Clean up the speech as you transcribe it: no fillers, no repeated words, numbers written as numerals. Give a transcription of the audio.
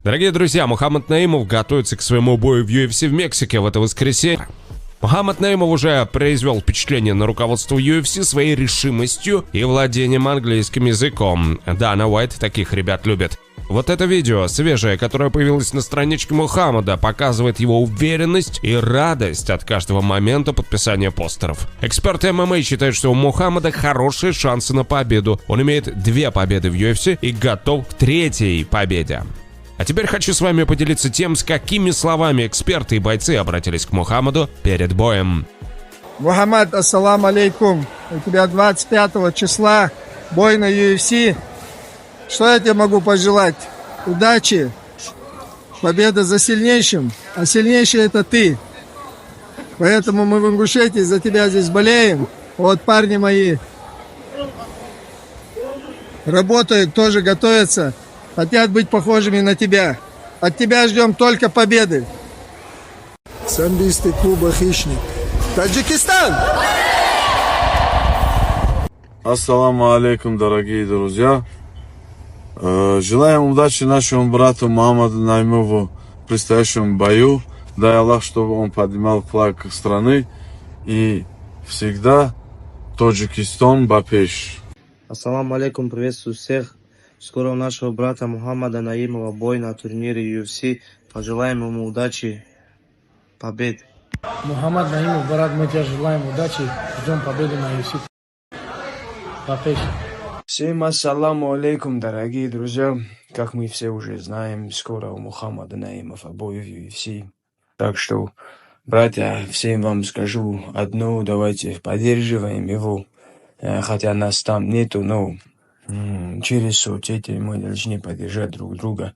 Дорогие друзья, Мухаммад Наимов готовится к своему бою в UFC в Мексике в это воскресенье. Мухаммад Наимов уже произвел впечатление на руководство UFC своей решимостью и владением английским языком. Дана Уайт таких ребят любит. Вот это видео, свежее, которое появилось на страничке Мухаммада, показывает его уверенность и радость от каждого момента подписания постеров. Эксперты ММА считают, что у Мухаммада хорошие шансы на победу. Он имеет 2 победы в UFC и готов к 3-й победе. А теперь хочу с вами поделиться тем, с какими словами эксперты и бойцы обратились к Мухаммаду перед боем. Мухаммад, ассаламу алейкум. У тебя 25 числа бой на UFC. Что я тебе могу пожелать? Удачи, победа за сильнейшим, а сильнейший это ты. Поэтому мы в Ингушетии за тебя здесь болеем. Вот парни мои работают, тоже готовятся. Хотят быть похожими на тебя. От тебя ждем только победы. Самбисты клуба «Хищник». Таджикистан! Ассаламу алейкум, дорогие друзья. Желаем удачи нашему брату Мухаммаду Наимову в предстоящем бою. Дай Аллах, чтобы он поднимал флаг страны. И всегда Таджикистан бапеш. Ассаламу алейкум, приветствую всех. Скоро у нашего брата Мухаммада Наимова бой на турнире UFC. Пожелаем ему удачи, побед. Мухаммад Наимов, брат, мы тебе желаем удачи. Ждем победы на UFC. Папеш. Всем ассаламу алейкум, дорогие друзья. Как мы все уже знаем, скоро у Мухаммада Наимова бой в UFC. Так что, братья, всем вам скажу одно, давайте поддерживаем его. Хотя нас там нету, но через соцсети мы должны поддержать друг друга.